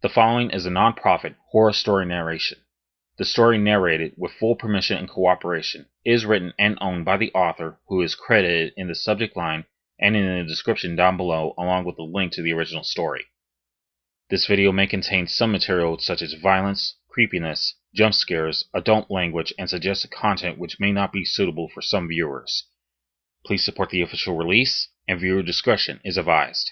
The following is a non-profit horror story narration. The story narrated with full permission and cooperation is written and owned by the author, who is credited in the subject line and in the description down below, along with a link to the original story. This video may contain some material such as violence, creepiness, jump scares, adult language, and suggested content which may not be suitable for some viewers. Please support the official release, and viewer discretion is advised.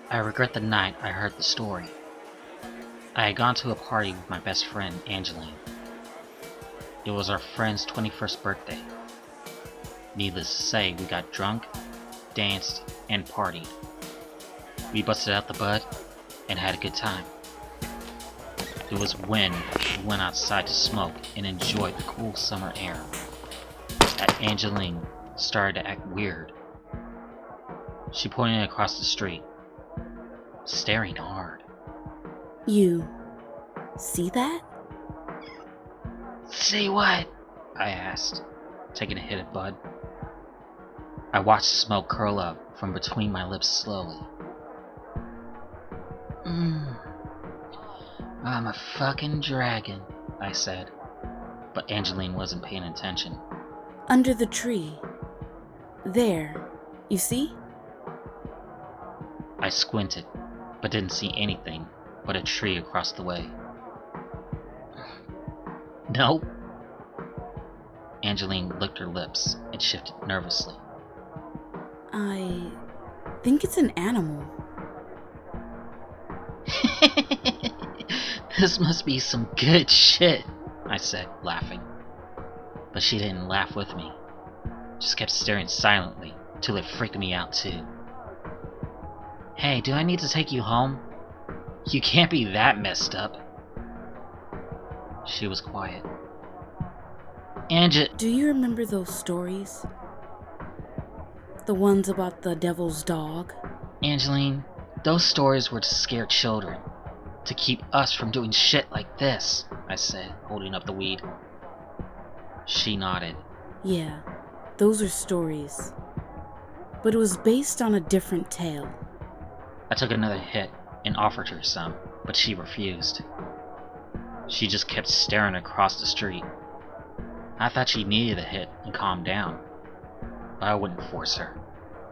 I regret the night I heard the story. I had gone to a party with my best friend, Angeline. It was our friend's 21st birthday. Needless to say, we got drunk, danced, and partied. We busted out the bud and had a good time. It was when we went outside to smoke and enjoy the cool summer air that Angeline started to act weird. She pointed across the street, staring hard. You see that? See what? I asked, taking a hit of bud. I watched the smoke curl up from between my lips slowly. I'm a fucking dragon, I said, but Angeline wasn't paying attention. Under the tree. There. You see? I squinted, but didn't see anything but a tree across the way. Nope. Angeline licked her lips and shifted nervously. I think it's an animal. This must be some good shit, I said, laughing. But she didn't laugh with me. Just kept staring silently till it freaked me out too. Hey, do I need to take you home? You can't be that messed up. She was quiet. Do you remember those stories? The ones about the devil's dog? Angeline, those stories were to scare children. To keep us from doing shit like this, I said, holding up the weed. She nodded. Yeah, those are stories. But it was based on a different tale. I took another hit and offered her some, but she refused. She just kept staring across the street. I thought she needed a hit and calm down, but I wouldn't force her.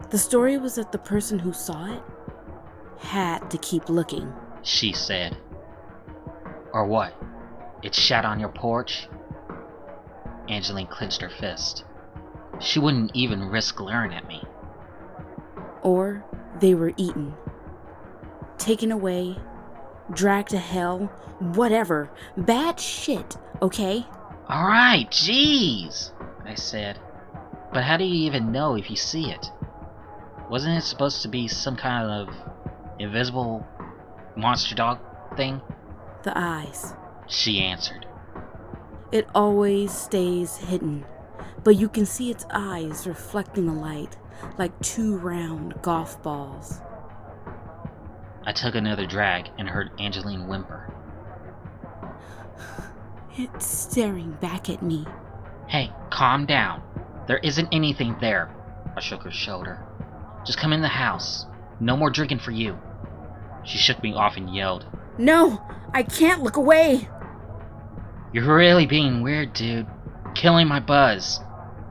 The story was that the person who saw it had to keep looking, she said. Or what? It shat on your porch? Angeline clenched her fist. She wouldn't even risk glaring at me. Or they were eaten. Taken away, dragged to hell, whatever. Bad shit, okay? Alright, jeez, I said. But how do you even know if you see it? Wasn't it supposed to be some kind of invisible monster dog thing? The eyes, she answered. It always stays hidden, but you can see its eyes reflecting the light like two round golf balls. I took another drag and heard Angeline whimper. It's staring back at me. Hey, calm down. There isn't anything there. I shook her shoulder. Just come in the house. No more drinking for you. She shook me off and yelled. No, I can't look away. You're really being weird, dude. Killing my buzz.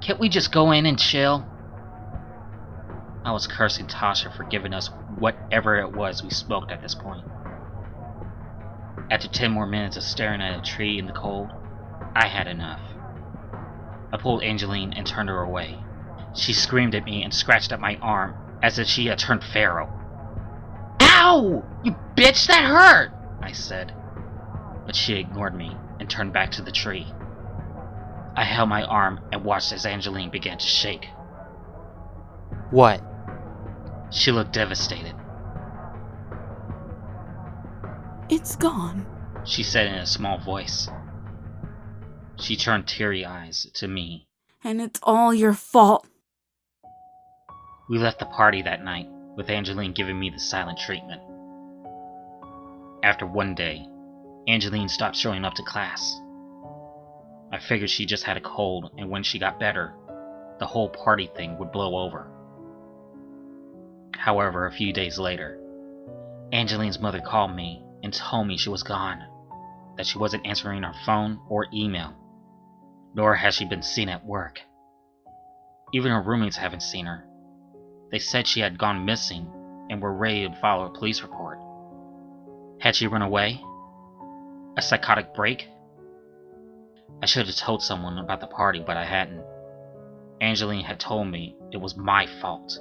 Can't we just go in and chill? I was cursing Tasha for giving us whatever it was we smoked at this point. After 10 more minutes of staring at a tree in the cold, I had enough. I pulled Angeline and turned her away. She screamed at me and scratched at my arm as if she had turned feral. Ow! You bitch, that hurt! I said. But she ignored me and turned back to the tree. I held my arm and watched as Angeline began to shake. What? She looked devastated. It's gone. she said in a small voice. She turned teary eyes to me. And it's all your fault. We left the party that night, with Angeline giving me the silent treatment. After one day, Angeline stopped showing up to class. I figured she just had a cold, and when she got better, the whole party thing would blow over. However, a few days later, Angeline's mother called me and told me she was gone, that she wasn't answering her phone or email, nor has she been seen at work. Even her roommates haven't seen her. They said she had gone missing and were ready to file a police report. Had she run away? A psychotic break? I should have told someone about the party, but I hadn't. Angeline had told me it was my fault.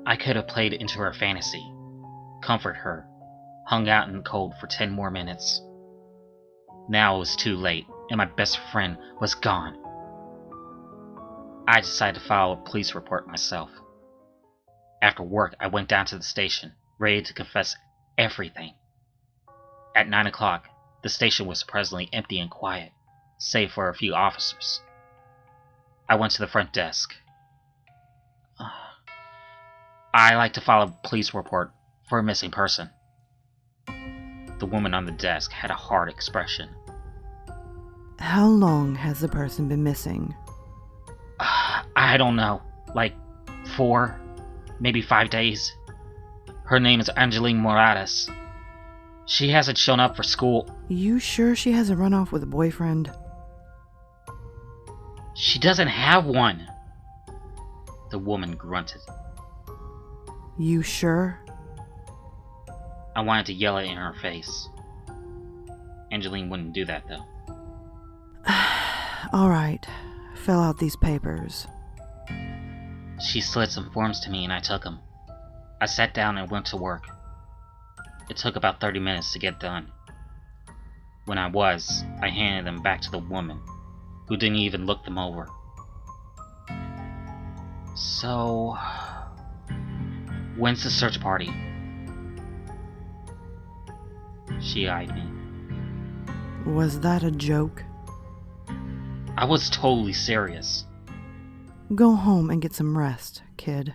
I could have played into her fantasy, comforted her, hung out in the cold for 10 more minutes. Now it was too late, and my best friend was gone. I decided to file a police report myself. After work, I went down to the station, ready to confess everything. At 9 o'clock, the station was surprisingly empty and quiet, save for a few officers. I went to the front desk. I like to file a police report for a missing person. The woman on the desk had a hard expression. How long has the person been missing? I don't know, like 4, maybe 5 days. Her name is Angeline Morales. She hasn't shown up for school. You sure she hasn't run off with a boyfriend? She doesn't have one. The woman grunted. You sure? I wanted to yell it in her face. Angeline wouldn't do that, though. All right. Fill out these papers. She slid some forms to me and I took them. I sat down and went to work. It took about 30 minutes to get done. When I handed them back to the woman, who didn't even look them over. So, when's the search party? She eyed me. Was that a joke? I was totally serious. Go home and get some rest, kid.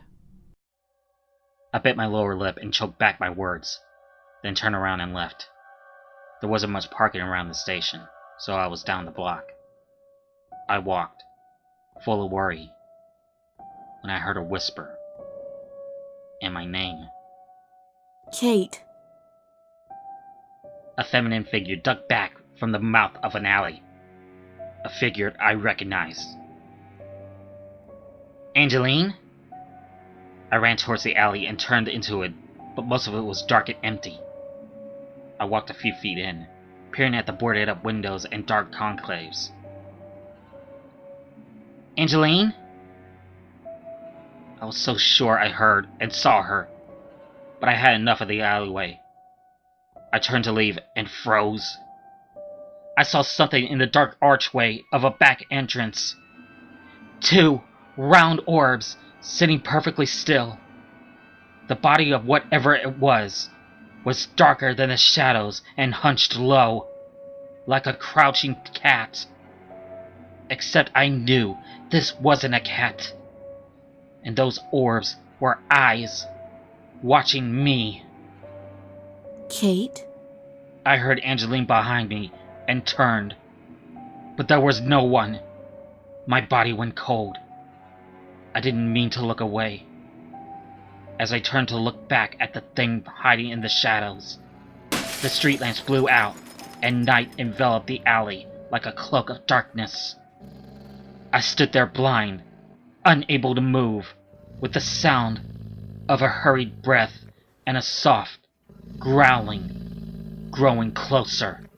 I bit my lower lip and choked back my words, then turned around and left. There wasn't much parking around the station, so I was down the block. I walked, full of worry, when I heard her whisper, and my name. Kate. A feminine figure ducked back from the mouth of an alley. A figure I recognized. Angeline? I ran towards the alley and turned into it, but most of it was dark and empty. I walked a few feet in, peering at the boarded up windows and dark conclaves. Angeline? I was so sure I heard and saw her, but I had enough of the alleyway. I turned to leave and froze. I saw something in the dark archway of a back entrance. 2 round orbs sitting perfectly still. The body of whatever it was darker than the shadows and hunched low, like a crouching cat. Except I knew this wasn't a cat, and those orbs were eyes, watching me. Kate? I heard Angeline behind me and turned, but there was no one. My body went cold. I didn't mean to look away. As I turned to look back at the thing hiding in the shadows, the street lamps blew out, and night enveloped the alley like a cloak of darkness. I stood there blind, unable to move, with the sound of a hurried breath and a soft growling growing closer.